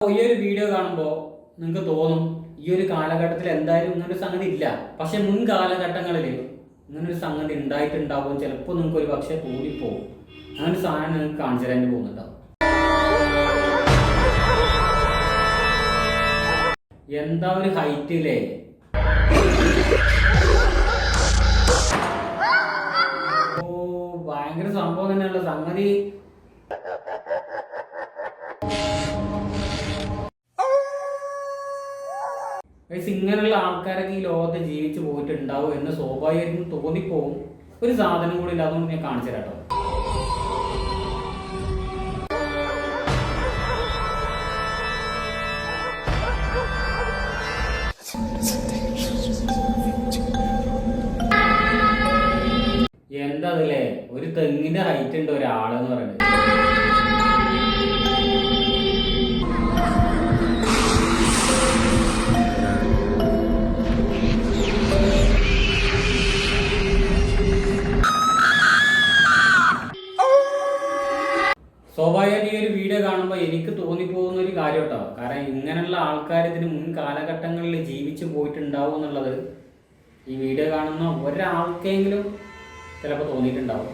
ഈ ഒരു വീഡിയോ കാണുമ്പോൾ നിങ്ങൾക്ക് തോന്നും ഈ ഒരു കാലഘട്ടത്തിൽ എന്തായാലും ഇങ്ങനൊരു സംഗതി ഇല്ല. പക്ഷെ മുൻ കാലഘട്ടങ്ങളിൽ ഇങ്ങനൊരു സംഗതി ഉണ്ടായിട്ടുണ്ടാവും. ചിലപ്പോൾ നിങ്ങൾക്ക് ഒരു പക്ഷെ കൂടിപ്പോവും. അങ്ങനെ ഒരു സാധനം നിങ്ങൾക്ക് കാണിച്ചു തരാൻ പോകുന്നുണ്ടാവും. എന്താ ഒരു ഹൈറ്റ് ഇല്ലേ? ഓ, ഭയങ്കര സംഭവം തന്നെയുള്ള സംഗതി. ഇങ്ങനെയുള്ള ആൾക്കാരൊക്കെ ഈ ലോകത്ത് ജീവിച്ചു പോയിട്ടുണ്ടാവും എന്ന് സ്വാഭാവികമായിട്ടും തോന്നിപ്പോവും. ഒരു സാധനം കൂടി ഇല്ല, അതുകൊണ്ട് ഞാൻ കാണിച്ചു തരാം കേട്ടോ. എന്താ അതല്ലേ, ഒരു തെങ്ങിന്റെ ഹൈറ്റ് ഉണ്ട് ഒരാളെന്ന് പറയുന്നത്. സ്വാഭാവികമായിട്ട് ഈ ഒരു വീഡിയോ കാണുമ്പോൾ എനിക്ക് തോന്നിപ്പോകുന്ന ഒരു കാര്യം കേട്ടോ. കാരണം ഇങ്ങനെയുള്ള ആൾക്കാർ ഇതിന് മുൻ കാലഘട്ടങ്ങളിൽ ജീവിച്ചു പോയിട്ടുണ്ടാവും എന്നുള്ളത് ഈ വീഡിയോ കാണുന്ന ഒരാൾക്കെങ്കിലും ചിലപ്പോൾ തോന്നിയിട്ടുണ്ടാവും.